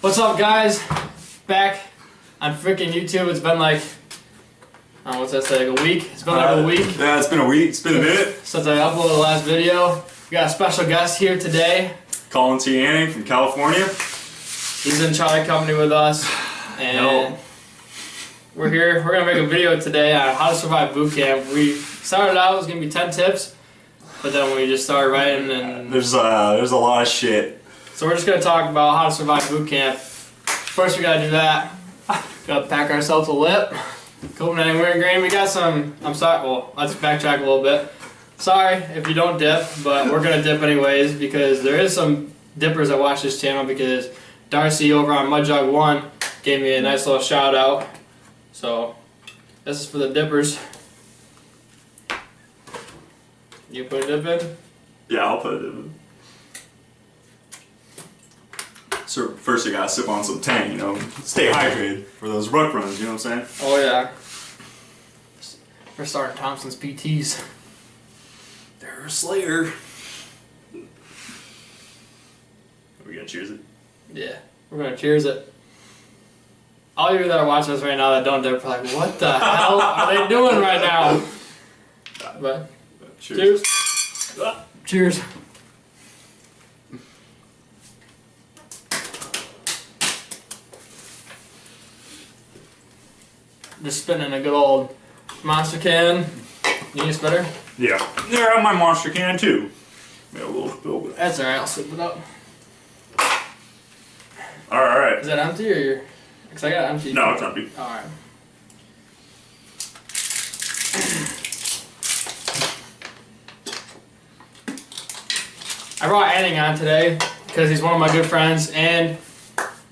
What's up, guys? Back on freaking YouTube. It's been like, what's that say, like a week? It's been like a week. Yeah, it's been a week. It's been a minute. Since I uploaded the last video. We got a special guest here today. Colin T. Anning from California. He's in Charlie Company with us. And we're here. We're going to make a video today on how to survive boot camp. We started out, it was going to be 10 tips. But then we just started writing and... There's a lot of shit. So we're just going to talk about how to survive boot camp. First we got to do that. Got to pack ourselves a lip. Copenhagen wintergreen. We got some, I'm sorry, well, let's backtrack a little bit. Sorry if you don't dip, but we're going to dip anyways because there is some dippers that watch this channel because Darcy over on MudJug1 gave me a nice little shout out. So this is for the dippers. You put a dip in? Yeah, I'll put a dip in. So first you gotta sip on some Tang, you know, stay hydrated for those ruck runs, you know what I'm saying? Oh yeah. We're starting Thompson's PTs. They're a slayer. Are we gonna cheers it? Yeah, we're gonna cheers it. All of you that are watching this right now that don't dip are like, what the hell are they doing right now? But cheers. Cheers. Just spitting a good old monster can. You need a spitter? Yeah. Yeah, my monster can too. Maybe a little spill, but That's alright, I'll sip it up. alright. Is that empty or your... Because I got empty. No, it's empty. Alright. I brought Anning on today because he's one of my good friends. And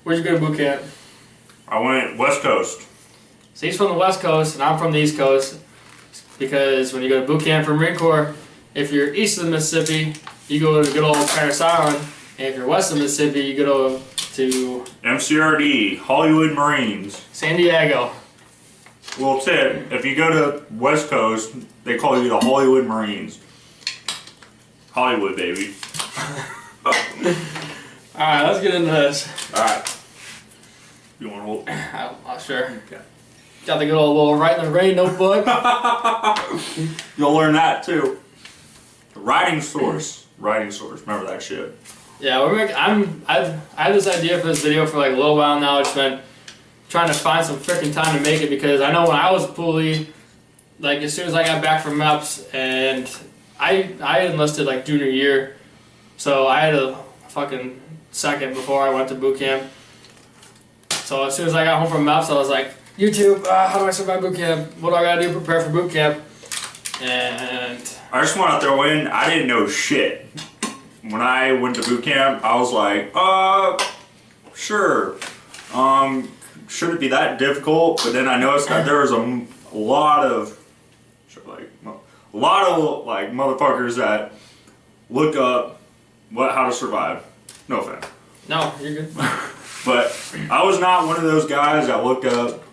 where'd you go to boot camp? I went West Coast. So he's from the West Coast and I'm from the East Coast. Because when you go to boot camp for Marine Corps, if you're east of the Mississippi, you go to good old Parris Island. And if you're west of Mississippi, you go to MCRD, Hollywood Marines. San Diego. Well, tip, if you go to West Coast, they call you the Hollywood Marines. Hollywood, baby. Alright, let's get into this. Alright. You want to hold? I'm sure. Okay. Got the good old little Write in the Rain notebook. You'll learn that too. Writing source. Writing source. Remember that shit. Yeah, I've had this idea for this video for like a little while now. It's been trying to find some freaking time to make it because I know when I was a Poolie, like as soon as I got back from MEPS and I enlisted like junior year, so I had a fucking second before I went to boot camp. So as soon as I got home from MEPS, I was like, YouTube, how do I survive boot camp? What do I gotta do to prepare for boot camp? And I just want to throw in, I didn't know shit. When I went to boot camp, I was like, sure. Should it be that difficult? But then I noticed that there was a lot of motherfuckers that look up how to survive. No offense. no, you're good. But I was not one of those guys that looked up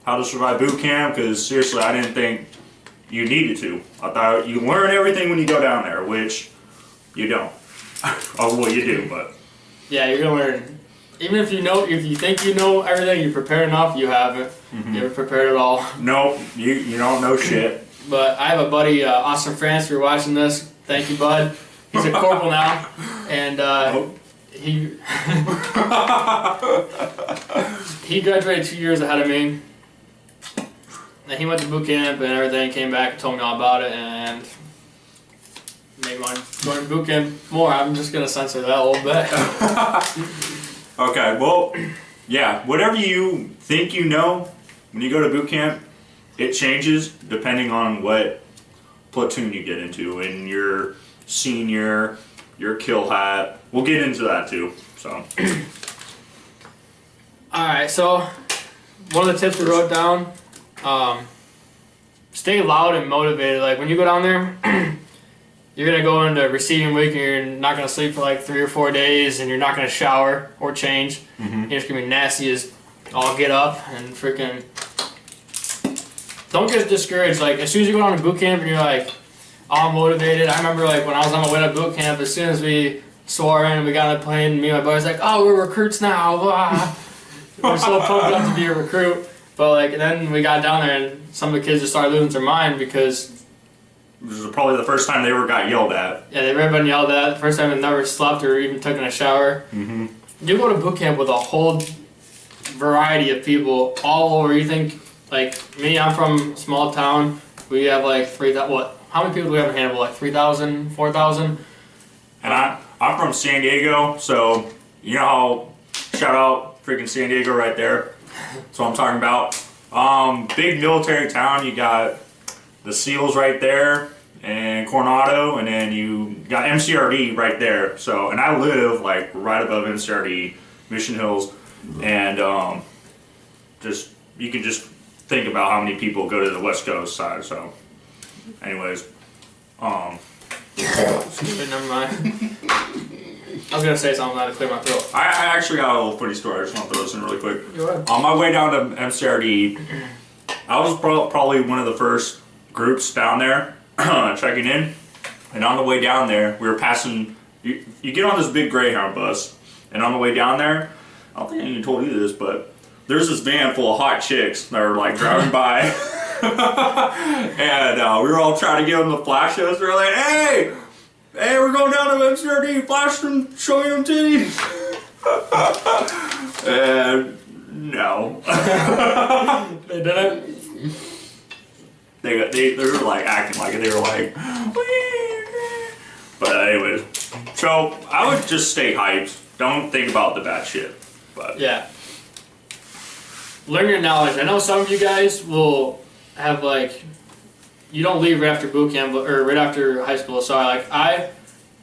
how to survive boot camp because seriously, I didn't think you needed to. I thought you learn everything when you go down there, which you don't. Oh, well, you do, but yeah, you're gonna learn. Even if you think you know everything, you prepare enough, you haven't. You haven't prepared at all. no, you don't know shit. But I have a buddy, Austin France, if you're watching this, thank you, bud. He's a corporal now, and he he graduated 2 years ahead of me. And he went to boot camp and everything, came back and told me all about it, and made my going to boot camp more. I'm just gonna censor that a little bit. Okay, well, yeah, whatever you think you know when you go to boot camp, it changes depending on what platoon you get into and your senior, your kill hat. We'll get into that too. So, Alright, so one of the tips we wrote down, stay loud and motivated. Like when you go down there, you're gonna go into receiving week and you're not gonna sleep for like 3 or 4 days and you're not gonna shower or change. You're just gonna be nasty as all get up and freaking don't get discouraged. Like as soon as you go down to boot camp and you're like all motivated. I remember like when I was on my way to boot camp, as soon as we swore in, and we got on a plane, and me and my buddy's like, oh, we're recruits now, blah. We're so pumped up to be a recruit. But like, and then we got down there, and some of the kids just started losing their mind because this was probably the first time they ever got yelled at. yeah, they've ever been yelled at. The first time they never slept or even taken a shower. Mm-hmm. You go to boot camp with a whole variety of people all over. You think, like me, I'm from a small town. We have like 3,000. What? How many people do we have in Hannibal? Like 3,000, 4,000. And I'm from San Diego, so you know how shout out freaking San Diego right there. That's what I'm talking about. Big military town. You got the SEALs right there, and Coronado, and then you got MCRD right there. So, and I live like right above MCRD, Mission Hills, and just you can just think about how many people go to the West Coast side. So, anyways, never mind. I was gonna say something that to clear my throat. I actually got a little funny story. I just want to throw this in really quick. Go ahead. On my way down to MCRD, I was probably one of the first groups down there checking in, and on the way down there, we were passing. You get on this big Greyhound bus, and on the way down there, I don't think I even told you this, but there's this van full of hot chicks that are like driving by, and we were all trying to give them the flash us. We were like, "Hey, we're going down to MCRD, flash them, show you them titties." And no, They did it. They were like acting like it. They were like, but anyways, so I would just stay hyped. Don't think about the bad shit. But yeah, learn your knowledge. I know some of you guys will have like, you don't leave right after boot camp or right after high school. So like I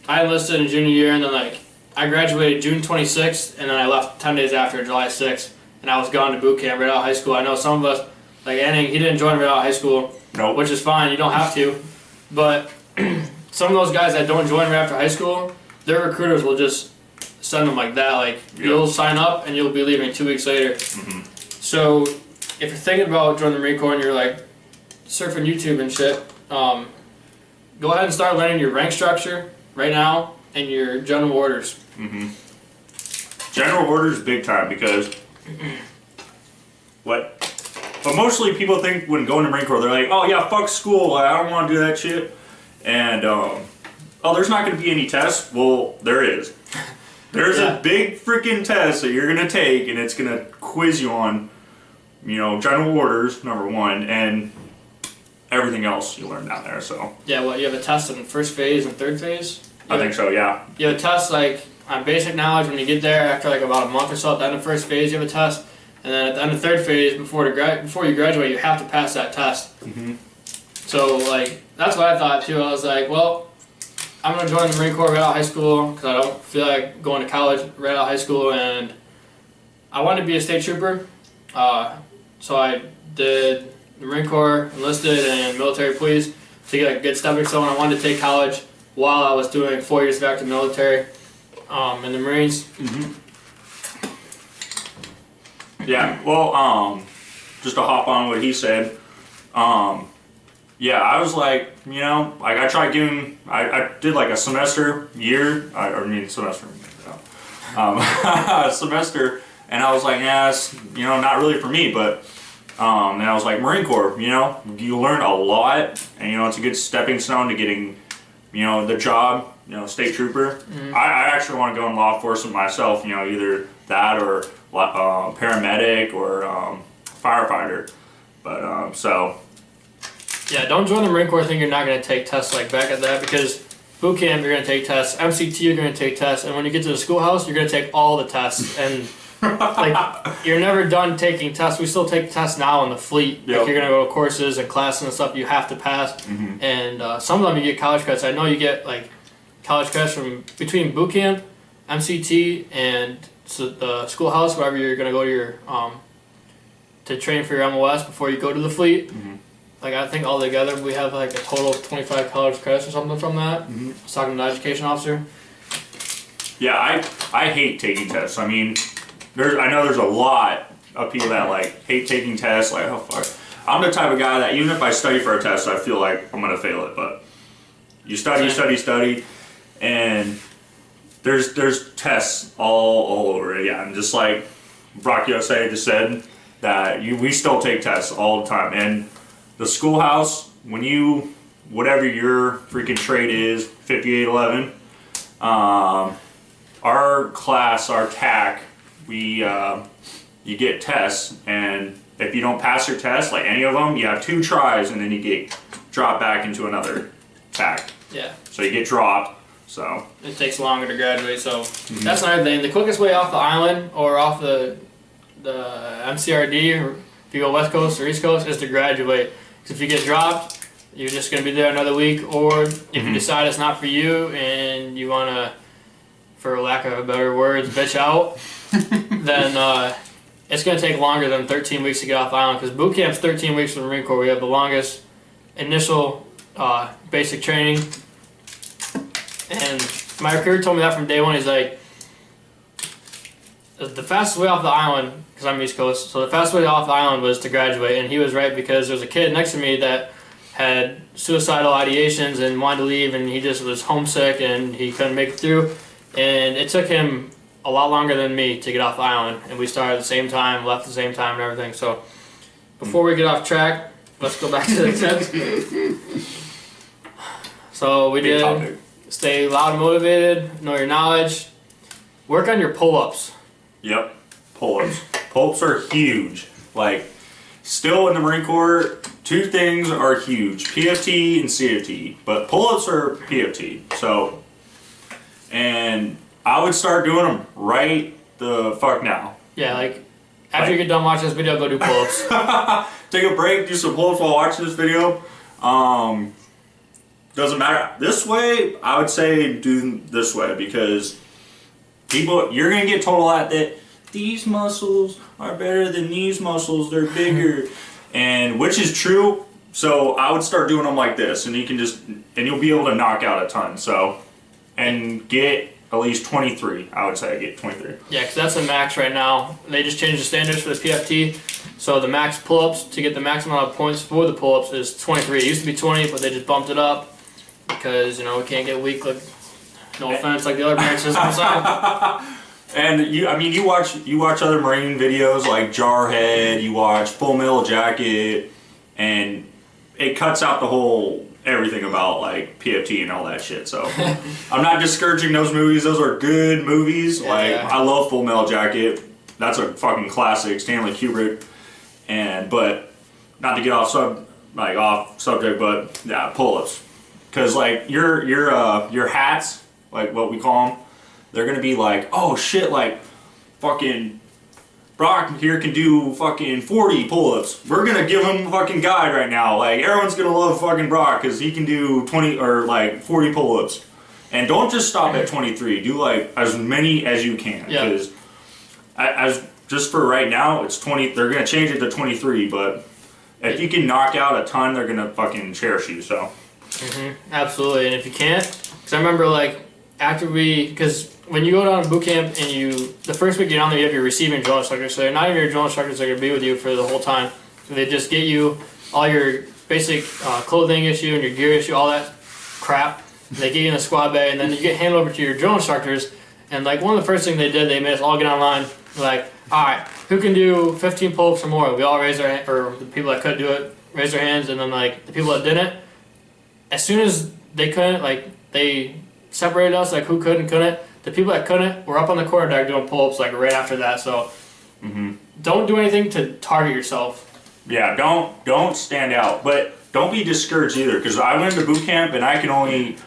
enlisted in junior year, and then like I graduated June 26th, and then I left 10 days after, July 6th, and I was gone to boot camp right out of high school. I know some of us, like Anning, he didn't join right out of high school. Nope. Which is fine, you don't have to. But some of those guys that don't join right after high school, their recruiters will just send them like that. Like, you'll sign up and you'll be leaving 2 weeks later. Mm-hmm. So, if you're thinking about joining the Marine Corps and you're like surfing YouTube and shit, go ahead and start learning your rank structure right now and your general orders. Mm-hmm. General orders big time because what? But mostly people think when going to Marine Corps, they're like, oh yeah, fuck school, I don't want to do that shit. And, oh, there's not going to be any tests? Well, there is. There's a big freaking test that you're going to take, and it's going to quiz you on, you know, general orders, number one, and everything else you learn down there, so. Yeah, well, you have a test in first phase and third phase? I think so, yeah. You have a test, like, on basic knowledge when you get there, after, like, about a month or so, at the end of first phase, you have a test. And then at the end of third phase, before you graduate, you have to pass that test. Mm-hmm. So, like, that's what I thought, too. I was like, well, I'm going to join the Marine Corps right out of high school because I don't feel like going to college right out of high school. And I wanted to be a state trooper. So I did the Marine Corps, enlisted, and military police to get a good stepping stone. I wanted to take college while I was doing 4 years of active military in the Marines. Mm-hmm. Yeah, well, just to hop on what he said, yeah, I was like, you know, like I tried doing, I did like a semester, semester, and I was like, yeah, it's, you know, not really for me, but, and I was like, Marine Corps, you know, you learn a lot, and, you know, it's a good stepping stone to getting, you know, the job, you know, state trooper. Mm-hmm. I actually want to go in law enforcement myself, you know, either that or paramedic or firefighter, but so yeah, don't join the Marine Corps thinking you're not going to take tests like back at that, because boot camp you're going to take tests, MCT you're going to take tests, and when you get to the schoolhouse you're going to take all the tests, and like you're never done taking tests. We still take tests now in the fleet. Yep. Like you're going to go to courses and classes and stuff you have to pass. Mm-hmm. And some of them you get college credits. I know you get like college credits from between boot camp, MCT, and the schoolhouse, wherever you're going to go to your to train for your MOS before you go to the fleet. Mm-hmm. Like I think all together we have like a total of 25 college credits or something from that. Mm-hmm. I was talking to the education officer. Yeah, I hate taking tests. I mean, I know there's a lot of people that like hate taking tests. Like, oh fuck, I'm the type of guy that even if I study for a test, I feel like I'm gonna fail it. But you study, and there's tests all over it. Yeah, and just like BrockUSA just said that we still take tests all the time. And the schoolhouse, when you whatever your freaking trade is, 5811, our class, our TAC, you get tests, and if you don't pass your test, like any of them, you have 2 tries, and then you get dropped back into another TAC. Yeah. So you get dropped. So it takes longer to graduate. So that's another thing. The quickest way off the island or off the MCRD, or if you go West Coast or East Coast, is to graduate. Because if you get dropped, you're just going to be there another week. Or if you decide it's not for you and you want to, for lack of better words, bitch out, then it's going to take longer than 13 weeks to get off the island. Because boot camp's 13 weeks for the Marine Corps. We have the longest initial basic training. And my recruiter told me that from day one. He's like, the fastest way off the island, because I'm East Coast, so the fastest way off the island was to graduate. And he was right, because there was a kid next to me that had suicidal ideations and wanted to leave, and he just was homesick and he couldn't make it through. And it took him a lot longer than me to get off the island. And we started at the same time, left at the same time and everything. So before we get off track, let's go back to the tips. So we did stay loud and motivated, know your knowledge, work on your pull-ups. Yep, pull-ups. Pull-ups are huge. Like, still in the Marine Corps, 2 things are huge: PFT and CFT. But pull-ups are PFT. So, and I would start doing them right the fuck now. Yeah, like after you get done watching this video, go do pull-ups. Take a break, do some pull-ups while watching this video. Doesn't matter. This way, I would say do this way, because people, you're going to get told a lot that these muscles are better than these muscles, they're bigger, and which is true. So I would start doing them like this, and you can just, and you'll be able to knock out a ton. So, and get at least 23. I would say get 23. Yeah, because that's the max right now. They just changed the standards for the PFT. So the max pull-ups, to get the maximum amount of points for the pull-ups, is 23. It used to be 20, but they just bumped it up because, you know, we can't get weak, like, no offense, like the other branches inside. And you watch other Marine videos like Jarhead, you watch Full Metal Jacket, and it cuts out the whole everything about like PFT and all that shit. So I'm not discouraging those movies. Those are good movies. Yeah. I love Full Metal Jacket. That's a fucking classic, Stanley Kubrick. But not to get off subject, but yeah, pull-ups. Because like your hats, like what we call them, they're gonna be like, oh shit, like fucking Brock here can do fucking 40 pull-ups. We're gonna give him a fucking guide right now. Like everyone's gonna love fucking Brock because he can do 20 or like 40 pull-ups. And don't just stop at 23. Do like as many as you can. Because as just for right now, it's 20. They're gonna change it to 23. But if you can knock out a ton, they're gonna fucking cherish you. So. Absolutely. And if you can't, because I remember like because when you go down to boot camp and the first week you're down there, you have your receiving drill instructors. So they're not even your drill instructors that are going to be with you for the whole time. So they just get you all your basic clothing issue and your gear issue, all that crap. They get you in the squad bay, and then you get handed over to your drill instructors. And like one of the first things they did, they made us all get online. Like, all right, who can do 15 pull-ups or more? We all raised our hand, or the people that could do it raised their hands, and then like the people that didn't, as soon as they couldn't, like they separated us, like who could and couldn't. The people that couldn't were up on the corner deck doing pull-ups like right after that. So don't do anything to target yourself. Yeah, don't stand out, but don't be discouraged either. Because I went to boot camp and I can only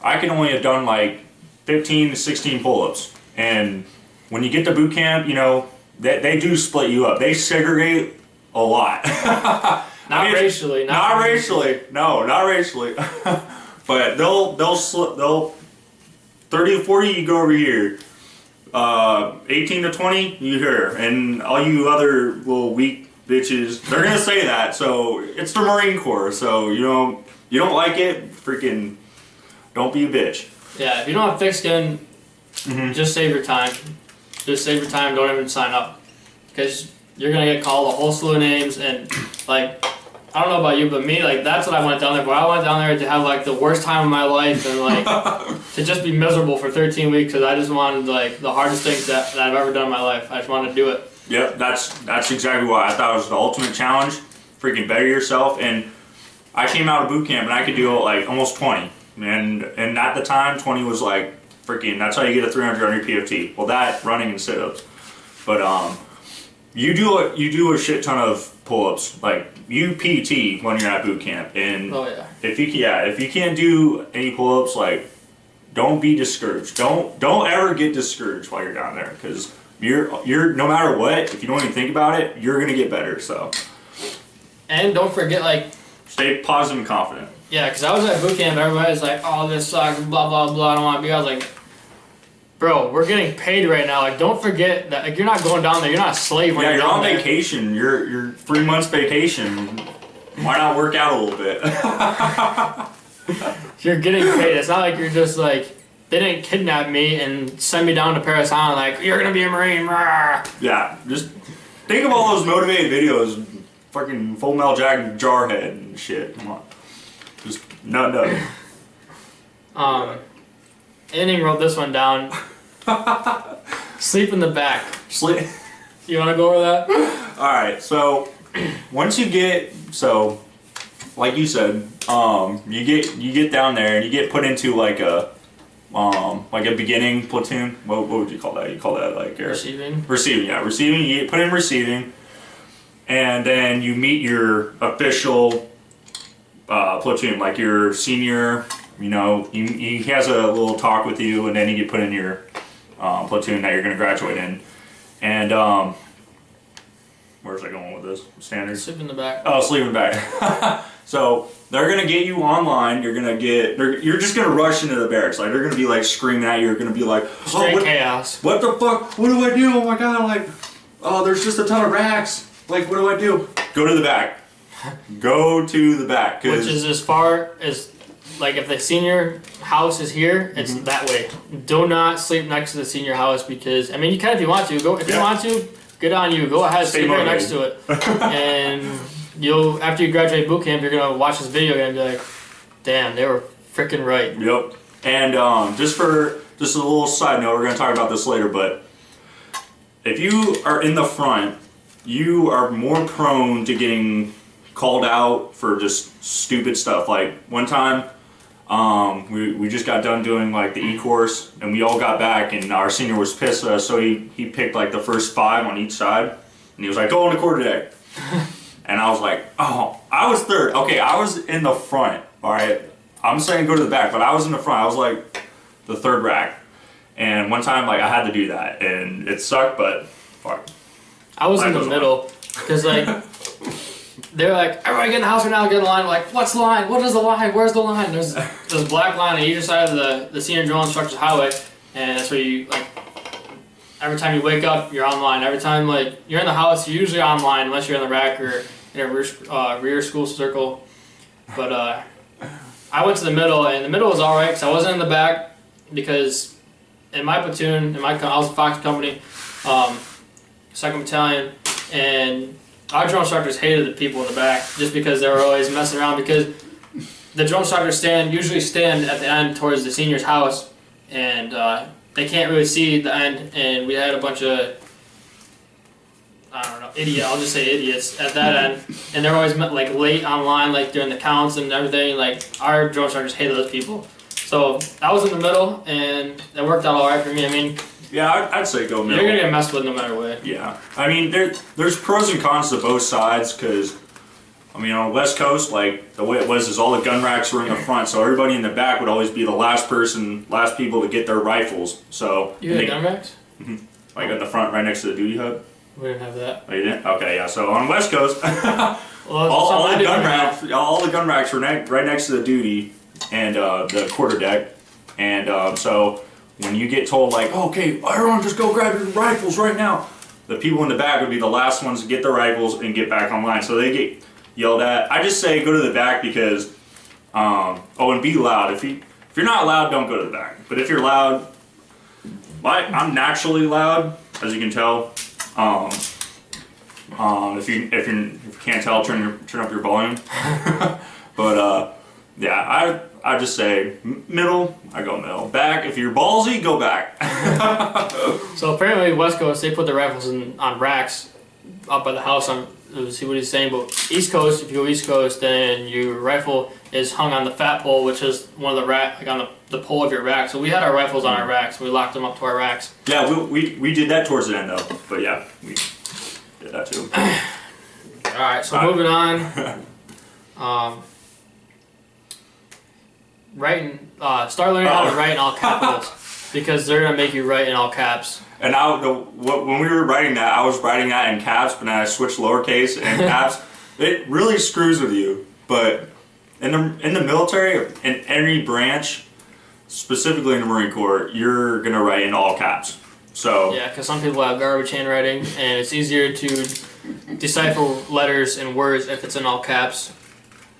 have done like 15 to 16 pull-ups. And when you get to boot camp, you know they do split you up. They segregate a lot. Not racially. Not racially. No, not racially. But they'll 30 to 40, you go over here. 18 to 20, you here. And all you other little weak bitches, they're gonna say that. So it's the Marine Corps. So you don't like it, freaking don't be a bitch. Yeah, if you don't have thick skin, just save your time. Just save your time. Don't even sign up, because you're gonna get called a whole slew of names. And like I don't know about you, but me, like, that's what I went down there for. I went down there to have, like, the worst time of my life and, like, to just be miserable for 13 weeks because I just wanted, like, the hardest things that I've ever done in my life. I just wanted to do it. Yep, that's exactly why I thought it was the ultimate challenge. Freaking better yourself. And I came out of boot camp and I could do, like, almost 20. And at the time, 20 was, like, freaking, that's how you get a 300 on your PFT. Well, that, running and sit-ups. But, you do a shit ton of pull-ups, like you PT when you're at boot camp, and if you can't do any pull-ups, like don't be discouraged. Don't ever get discouraged while you're down there, because you're no matter what, if you don't even think about it, you're gonna get better. So, and don't forget, like, stay positive and confident. Yeah, because I was at boot camp, everybody's like, oh, this sucks, blah blah blah, I don't want to be. I was like, bro, we're getting paid right now. Like, don't forget that, like, you're not going down there. You're not a slave when you're on there. Vacation. You're 3 months vacation. Why not work out a little bit? You're getting paid. It's not like you're just like, they didn't kidnap me and send me down to Paris Island like, you're gonna be a Marine. Rah. Yeah, just think of all those motivated videos. Fucking Full Metal Jacket Jarhead and shit. Come on, just no. Inning wrote this one down. Sleep in the back. Sleep. You want to go over that? All right. So once you get, like you said, you get down there and you get put into like a beginning platoon. What would you call that? You call that like receiving. Receiving. Yeah, receiving. You get put in receiving, and then you meet your official platoon, like your senior. You know, he has a little talk with you, and then you get put in your platoon that you're going to graduate in. And where's I going with this? Standards? Sleep in the back. Oh, sleep in the back. So they're going to get you online. You're just going to rush into the barracks. Like, they're going to be like screaming at you. You're going to be like, straight chaos. What the fuck? What do I do? Oh my god! Like, oh, there's just a ton of racks. Like, what do I do? Go to the back. Go to the back. Which is as far as. Like, if the senior house is here, it's that way. Do not sleep next to the senior house because, I mean, you can if you want to. Go if you want to, good on you. Go ahead, sleep right next to it. And you'll, after you graduate boot camp, you're going to watch this video and be like, damn, they were freaking right. Yep. And just a little side note, we're going to talk about this later, but if you are in the front, you are more prone to getting called out for just stupid stuff. Like, one time, we just got done doing like the E-course, and we all got back, and our senior was pissed at us, so he picked like the first 5 on each side, and he was like, go on the quarterdeck. And I was like, oh, I was third. Okay, I was in the front, alright? I'm saying go to the back, but I was in the front. I was like the third rack. And one time, like, I had to do that, and it sucked, but fuck. I was in the middle, because like, they're like, everybody get in the house right now, get in the line. We're like, what's the line? What is the line? Where's the line? There's a black line on either side of the senior drill instructor's highway, and that's where you, like, every time you wake up, you're online. Every time, like, you're in the house, you're usually online, unless you're in the rack or in a rear school circle. But I went to the middle, and the middle was alright, because I wasn't in the back, because in my platoon, I was in Fox Company, 2nd Battalion, and our drill instructors hated the people in the back just because they were always messing around, because the drill instructors usually stand at the end towards the senior's house, and they can't really see the end, and we had a bunch of, I don't know, I'll just say idiots at that end, and they're always like late online, like during the counts and everything. Like, our drill instructors hated those people. So I was in the middle, and that worked out alright for me. I mean, yeah, I'd say go middle. You're gonna get messed with no matter what. Yeah, I mean, there's pros and cons to both sides, because, I mean, on the West Coast, like, the way it was is all the gun racks were in the front, so everybody in the back would always be the last people to get their rifles. So you had gun racks? Mm-hmm. Like in the front, right next to the duty hub. We didn't have that. Oh, you didn't? Okay, yeah. So on the West Coast, well, all the gun racks were right next to the duty and the quarterdeck, and so. When you get told, like, oh, okay, everyone just go grab your rifles right now, the people in the back would be the last ones to get their rifles and get back online. So they get yelled at. I just say go to the back because, and be loud. If you're not loud, don't go to the back. But if you're loud, I'm naturally loud, as you can tell. If you can't tell, turn up your volume. But yeah, I just say middle. I go middle. Back. If you're ballsy, go back. So apparently West Coast, they put their rifles on racks up by the house. See what he's saying. But East Coast, if you go East Coast, then your rifle is hung on the fat pole, which is one of the rack, like on the pole of your rack. So we had our rifles on our racks. We locked them up to our racks. Yeah, we did that towards the end though. But yeah, we did that too. All right, so moving on. Writing, start learning how to write in all capitals because they're gonna make you write in all caps. And when we were writing that, I was writing that in caps, but then I switched lowercase and caps. It really screws with you. But in the military, in any branch, specifically in the Marine Corps, you're gonna write in all caps. So yeah, because some people have garbage handwriting, and it's easier to decipher letters and words if it's in all caps.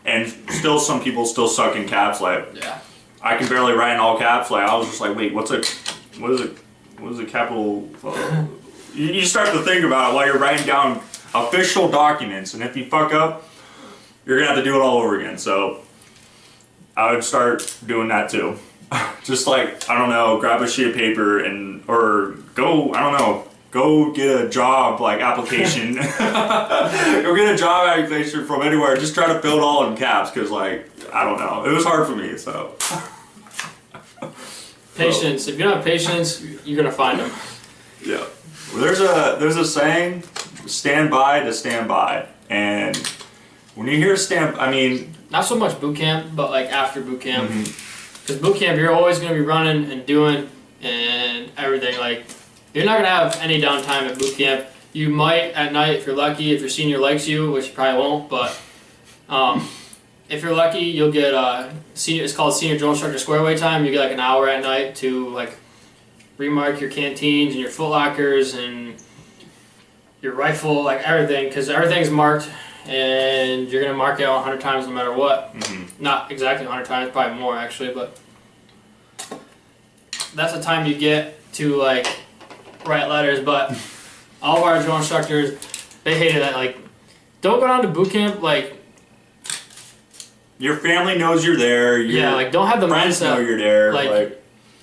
And still, some people still suck in caps. Like, yeah, I can barely write in all caps. Like, I was just like, wait, what is a capital? You start to think about it while you're writing down official documents, and if you fuck up, you're gonna have to do it all over again. So I would start doing that too. Just like, I don't know, grab a sheet of paper or go, I don't know, go get a job like application. Go get a job application from anywhere. Just try to fill it all in caps because, like, I don't know. It was hard for me, so. Patience. If you don't have patience, you're gonna find them. Yeah. Well, there's a saying, stand by to stand by. And when you hear I mean, not so much boot camp, but like after boot camp. Because boot camp, you're always gonna be running and doing and everything. Like, you're not gonna have any downtime at boot camp. You might at night if you're lucky, if your senior likes you, which you probably won't, but if you're lucky, you'll get it's called senior drill instructor square away time. You get like an hour at night to like remark your canteens and your foot lockers and your rifle, like everything, because everything's marked and you're gonna mark it out 100 times no matter what. Not exactly 100 times, probably more actually, but that's the time you get to like write letters. But all of our drill instructors, they hated that. Like, don't go down to boot camp like. Your family knows you're there. Yeah, like, don't have the friends mindset. Know you're there. Like,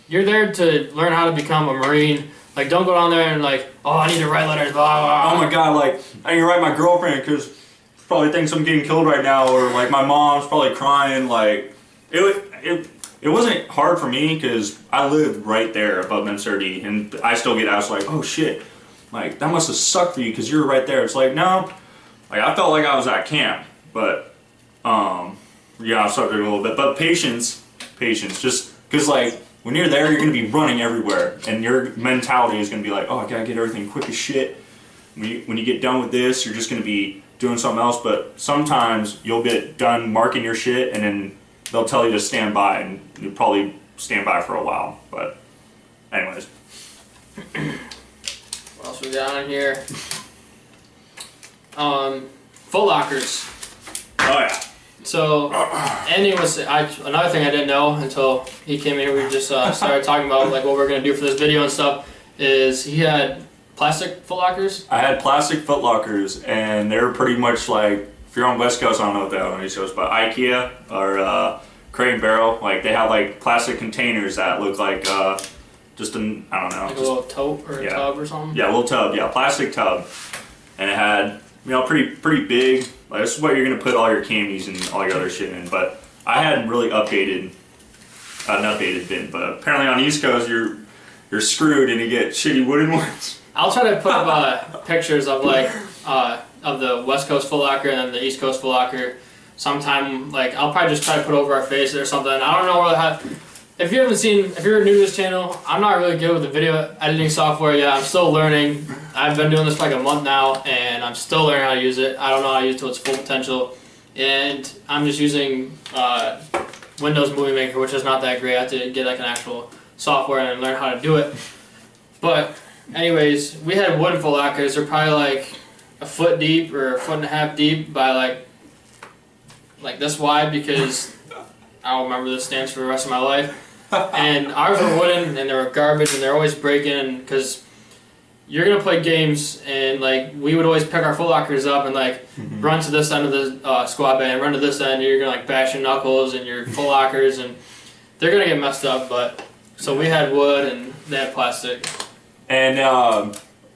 you're there to learn how to become a Marine. Like, don't go down there and like, oh, I need to write letters. Blah, blah, blah. Oh my God! Like, I need to write my girlfriend because she probably thinks I'm getting killed right now, or like my mom's probably crying. Like, it wasn't hard for me because I lived right there above MSRD, and I still get asked like, oh shit, like that must have sucked for you because you're right there. It's like, no, like I felt like I was at camp, but yeah, I suffered a little bit. But patience, just because like when you're there, you're gonna be running everywhere, and your mentality is gonna be like, oh, I gotta get everything quick as shit. When you get done with this, you're just gonna be doing something else. But sometimes you'll get done marking your shit, and then they'll tell you to stand by, and you'll probably stand by for a while. But anyways. What else we got on here? Foot lockers. Oh yeah. So, Andy was another thing I didn't know until he came in here. We just started talking about like what we're gonna do for this video and stuff. Is he had plastic foot lockers? I had plastic foot lockers, and they're pretty much like, if you're on West Coast, I don't know what that one is, but IKEA or Crate and Barrel, like they have like plastic containers that look like just an, I don't know, like a little tote or a tub or something. Yeah, a little tub, yeah, plastic tub, and it had, you know, pretty big. Like, this is what you're gonna put all your camis and all your other shit in. But I hadn't really updated an updated bin. But apparently on the East Coast, you're screwed and you get shitty wooden ones. I'll try to put up pictures of like of the West Coast Foot Locker and then the East Coast Foot Locker sometime. Like, I'll probably just try to put over our faces or something. I don't know where if you're new to this channel, I'm not really good with the video editing software yet. I'm still learning. I've been doing this for like a month now, and I'm still learning how to use it. I don't know how to use it to its full potential. And I'm just using Windows Movie Maker, which is not that great. I have to get like an actual software and learn how to do it. But anyways, we had wooden foot lockers. They're probably like a foot deep or a foot and a half deep by like this wide, because I'll remember this stance for the rest of my life. And ours were wooden, and they were garbage, and they're always breaking because you're gonna play games, and like we would always pick our footlockers up and like run to this end of the squad bay and run to this end. And you're gonna like bash your knuckles and your footlockers, and they're gonna get messed up. But so we had wood and they had plastic. And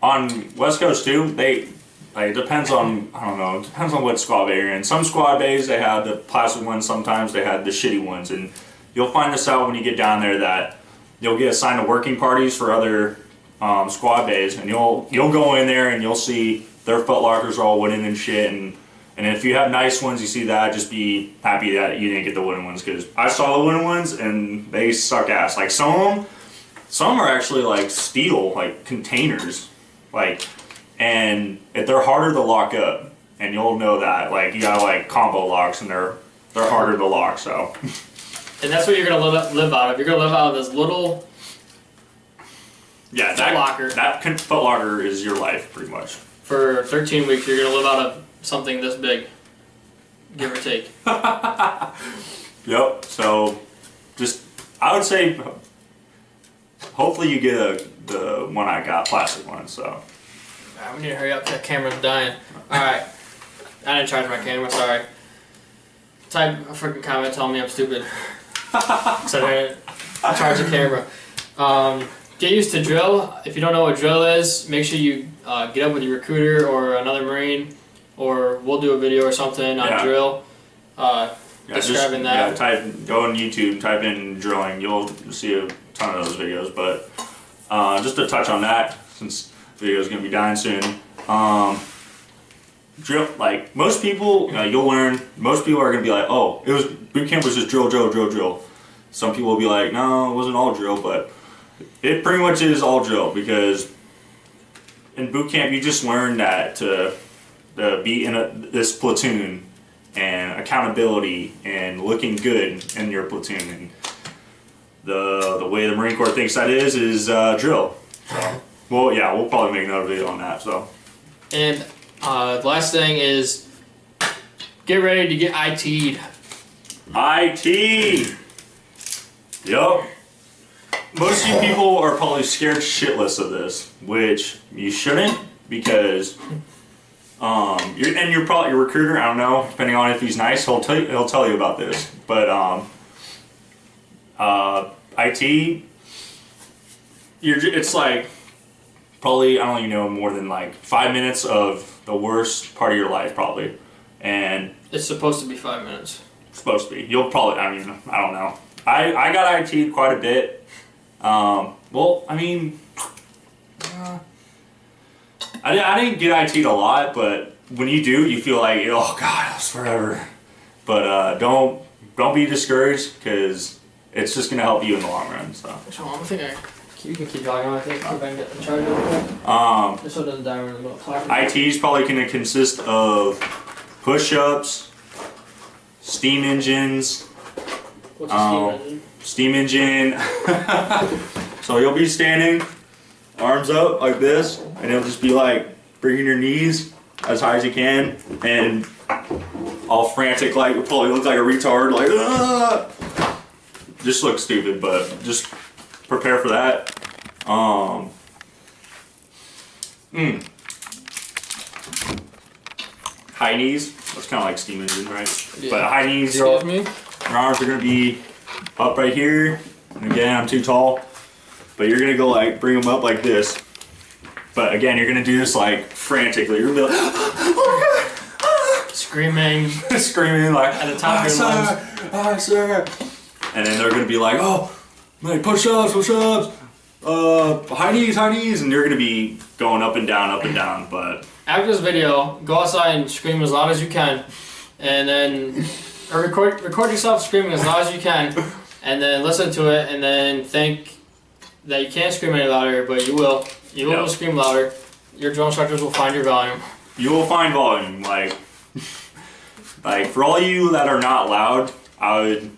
on West Coast too, it depends on, I don't know, it depends on what squad bay you're in. Some squad bays they have the plastic ones. Sometimes they have the shitty ones, and you'll find this out when you get down there that you'll get assigned to working parties for other squad bays, and you'll go in there and you'll see their footlockers are all wooden and shit, and if you have nice ones, you see that, just be happy that you didn't get the wooden ones, because I saw the wooden ones and they suck ass. Like some are actually like steel, like containers, like, and if they're harder to lock up, and you'll know that, like you got like combo locks and they're harder to lock, so. And that's what you're gonna live out of. You're gonna live out of this little. Yeah, that foot locker is your life, pretty much. For 13 weeks, you're going to live out of something this big, give or take. Yep, so just, I would say, hopefully you get the one I got, plastic one, so. Alright, we need to hurry up, that camera's dying. Alright, I didn't charge my camera, sorry. Type a freaking comment telling me I'm stupid. Because I didn't charge the camera. Get used to drill. If you don't know what drill is, make sure you get up with your recruiter or another Marine, or we'll do a video or something on drill, describing that. Yeah, go on YouTube, type in drilling, you'll see a ton of those videos. But just to touch on that, since the video is going to be dying soon, drill, like most people, you'll learn, most people are going to be like, oh, boot camp was just drill, drill, drill, drill. Some people will be like, no, it wasn't all drill, but it pretty much is all drill, because in boot camp you just learn that to be in this platoon, and accountability and looking good in your platoon, and the way the Marine Corps thinks that is drill. So, well, yeah, we'll probably make another video on that. So, and the last thing is get ready to get IT'd. IT. Yup. Most of you people are probably scared shitless of this, which you shouldn't, because you're probably your recruiter. I don't know, depending on if he's nice, he'll tell you about this. But IT, it's like probably, I don't even know, more than like 5 minutes of the worst part of your life, probably, and it's supposed to be 5 minutes. It's supposed to be. You'll probably. I mean, I don't know. I got IT'd quite a bit. Well, I mean, I didn't get IT'd a lot, but when you do, you feel like, oh god, that's forever. But don't be discouraged, because it's just gonna help you in the long run. So. I think you can keep talking. I think if I can get the charger real quick. Just so it doesn't die in the middle. IT is probably gonna consist of push-ups, steam engines. What's a steam engine? Steam engine. So you'll be standing, arms up like this, and it'll just be like bringing your knees as high as you can, and all frantic, like you'll probably look like a retard, like just look stupid, but just prepare for that. High knees. That's kind of like steam engine, right? Yeah. But high knees. Your arms are gonna be up right here. And again, I'm too tall, but you're gonna go like bring them up like this. But again, you're gonna do this like frantically. You're gonna be like, oh my god, screaming, screaming like at the top of your lungs. Ah, sir. And then they're gonna be like, oh, like push-ups, push-ups, high knees, and you're gonna be going up and down. But after this video, go outside and scream as loud as you can, and then or record yourself screaming as loud as you can, and then listen to it, and then think that you can't scream any louder, but you will. You will scream louder. Your drill instructors will find your volume. You will find volume. Like for all you that are not loud, I would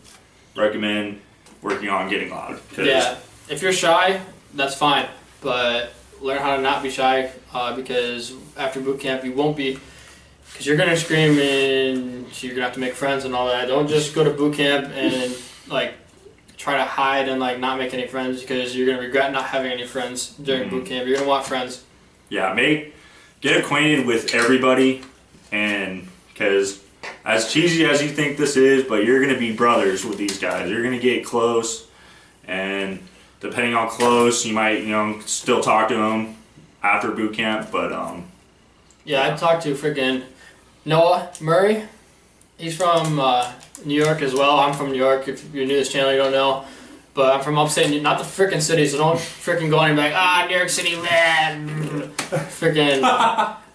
recommend working on getting loud. Yeah, if you're shy, that's fine, but learn how to not be shy, because after boot camp you won't be, because you're gonna scream and you're gonna have to make friends and all that. Don't just go to boot camp and like try to hide and like not make any friends, because you're gonna regret not having any friends during boot camp. You're gonna want friends. yeah, get acquainted with everybody, and because as cheesy as you think this is, but you're gonna be brothers with these guys. You're gonna get close, and depending on close, you might still talk to them after boot camp. But yeah, I talked to freaking Noah Murray. He's from New York as well. I'm from New York. If you're new to this channel, you don't know. But I'm from upstate, not the freaking city, so don't freaking go anywhere like, New York City, man. Freaking,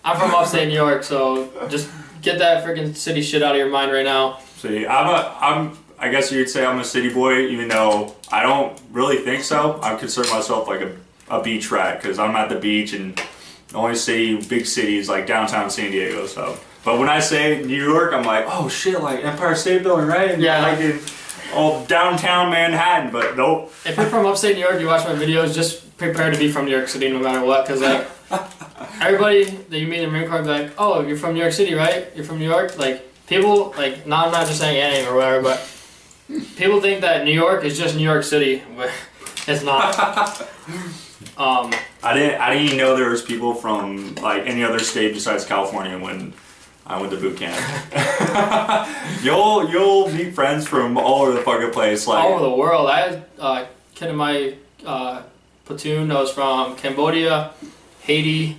I'm from upstate New York, so just get that freaking city shit out of your mind right now. See, I guess you'd say I'm a city boy, even though I don't really think so. I consider myself like a beach rat, because I'm at the beach, and the only big city is like downtown San Diego, so. But when I say New York, I'm like, oh shit, like Empire State Building, right? And yeah. Like in all downtown Manhattan, but nope. If you're from upstate New York, you watch my videos, just prepare to be from New York City no matter what, because like, everybody that you meet in the Marine Corps will be like, oh, you're from New York City, right? You're from New York? Like, people, like, no, I'm not just saying anything or whatever, but people think that New York is just New York City, but it's not. I didn't even know there was people from like any other state besides California when I went to boot camp. You'll meet friends from all over the fucking place, like all over the world. I had a kid in my platoon that was from Cambodia, Haiti,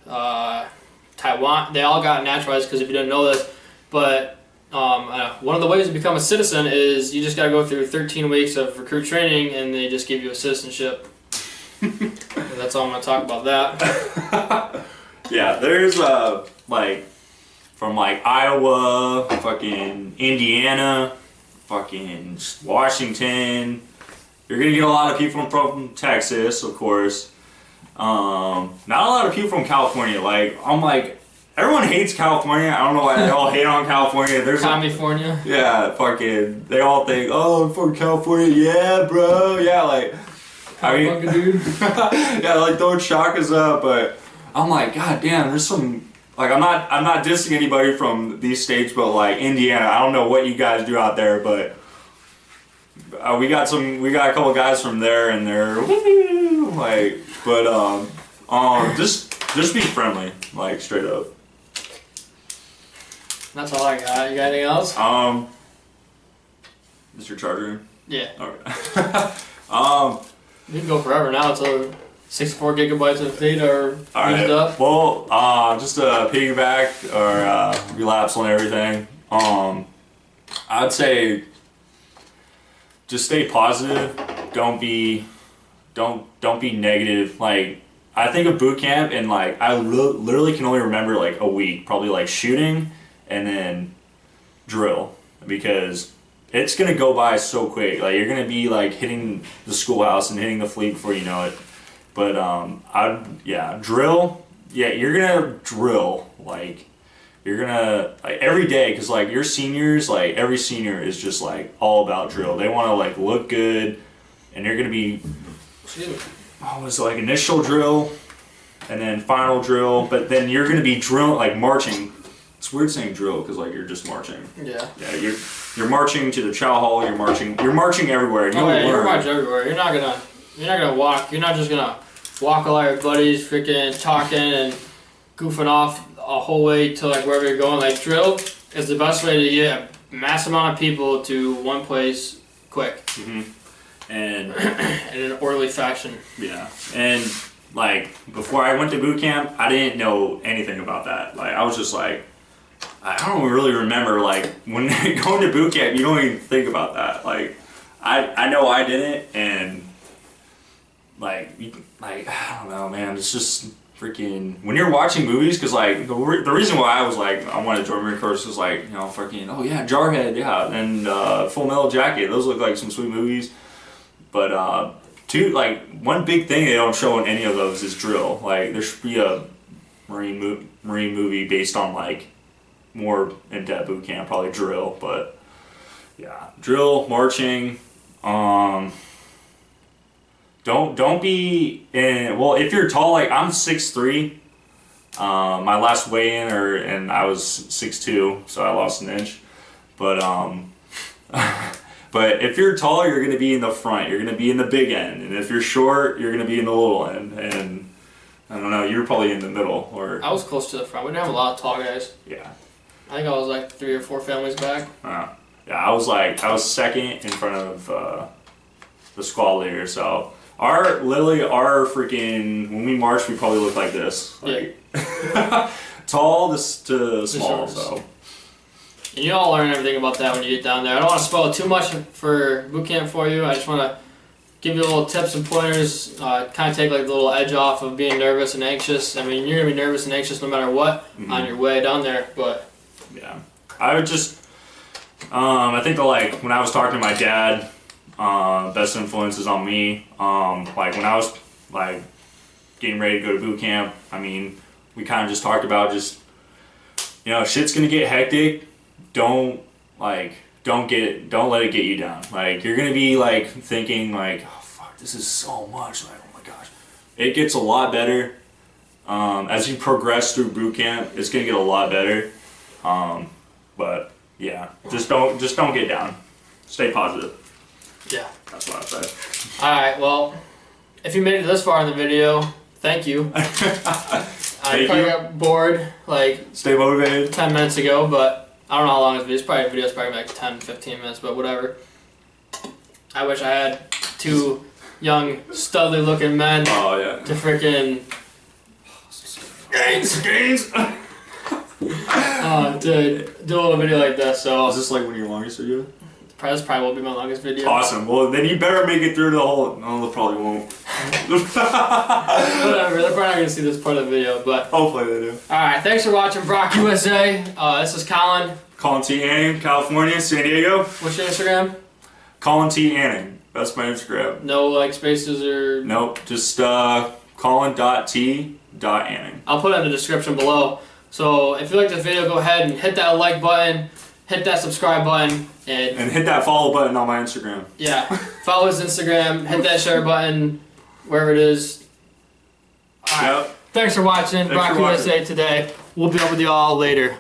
Taiwan. They all got naturalized, because if you didn't know this, but one of the ways to become a citizen is you just got to go through 13 weeks of recruit training, and they just give you a citizenship. That's all I'm gonna talk about that. Yeah, there's like from like Iowa, fucking Indiana, fucking Washington. You're gonna get a lot of people from Texas, of course. Not a lot of people from California. Like I'm like, everyone hates California. I don't know why they all hate on California. There's California. Yeah, fucking. They all think, oh, I'm from California. Yeah, bro. Yeah, like. I mean, dude. Yeah, like throwing shakas up, but I'm like, god damn, there's some like I'm not dissing anybody from these states, but like Indiana, I don't know what you guys do out there, but we got a couple guys from there, and they're like, but just be friendly, like straight up. That's all I got. You got anything else? Is your charger? Yeah. Okay. You can go forever now until 64 gigabytes of data are used up. Well, just to piggyback or relapse on everything, I'd say just stay positive. Don't be negative. Like I think of boot camp, and like I literally can only remember like a week, probably like shooting and then drill, because it's gonna go by so quick. Like you're gonna be like hitting the schoolhouse and hitting the fleet before you know it. But drill. Yeah, you're gonna drill. Like you're gonna like every day, because like your seniors, like every senior is just like all about drill. They want to like look good, and you're gonna be. Oh, it's like initial drill, and then final drill. But then you're gonna be drilling like marching. It's weird saying drill because like you're just marching. Yeah. Yeah, you're marching to the chow hall. You're marching everywhere. And you're marching everywhere. You're not gonna walk. You're not just gonna walk with all your buddies, freaking talking and goofing off a whole way to like wherever you're going. Like drill is the best way to get a mass amount of people to one place quick. Mm-hmm. And in an orderly fashion. Yeah. And like before I went to boot camp, I didn't know anything about that. Like I was just like, I don't really remember, like, when going to boot camp, you don't even think about that. Like, I know I didn't, and, like, I don't know, man, it's just freaking, when you're watching movies, because, like, the reason why I was, like, I wanted to join Marine Corps was, like, you know, freaking, oh, yeah, Jarhead, yeah, and Full Metal Jacket, those look like some sweet movies, but, one big thing they don't show in any of those is drill. Like, there should be a Marine movie based on, like, more in-depth boot camp, probably drill, but yeah, drill, marching. Don't be in. Well, if you're tall, like I'm 6'3". My last weigh-in, and I was 6'2", so I lost an inch. But but if you're tall, you're gonna be in the front. You're gonna be in the big end, and if you're short, you're gonna be in the little end. And I don't know. You were probably in the middle, or I was close to the front. We didn't have a lot of tall guys. yeah. I think I was like 3 or 4 families back. Yeah, I was second in front of the squad leader. So our freaking when we marched, we probably looked like this, like tall to small. So. And you all learn everything about that when you get down there. I don't want to spoil too much for boot camp for you. I just want to give you little tips and pointers, kind of take like the little edge off of being nervous and anxious. I mean, you're going to be nervous and anxious no matter what on your way down there, but... Yeah. I would just... I think that, like, when I was talking to my dad, best influences on me, like, when I was, like, getting ready to go to boot camp, I mean, we kind of just talked about just, you know, shit's going to get hectic. Don't let it get you down. Like, you're gonna be like thinking like, oh fuck, this is so much. Like, oh my gosh, it gets a lot better as you progress through boot camp. It's gonna get a lot better. But yeah, just don't get down. Stay positive. Yeah, that's what I say. All right, well, if you made it this far in the video, thank you. I probably got bored like stay motivated 10 minutes ago, but. I don't know how long this video's probably like 10-15 minutes, but whatever. I wish I had 2 young, studly looking men to freaking gains to do a little video like this. So is this like one of your longest videos? This probably will be my longest video. Awesome. Well, then you better make it through the whole. No, they probably won't. Whatever. They're probably not gonna see this part of the video, but hopefully they do. All right. Thanks for watching BrockUSA. This is Colin. Colin T. Anning, California, San Diego. What's your Instagram? Colin T. Anning. That's my Instagram. No like spaces or. Nope. Just Colin.T.Anning. I'll put it in the description below. So if you like this video, go ahead and hit that like button, hit that subscribe button, and hit that follow button on my Instagram. Yeah, follow his Instagram, hit that share button, wherever it is. All right. Yep. Thanks for watching BrockUSA today. We'll be up with you all later.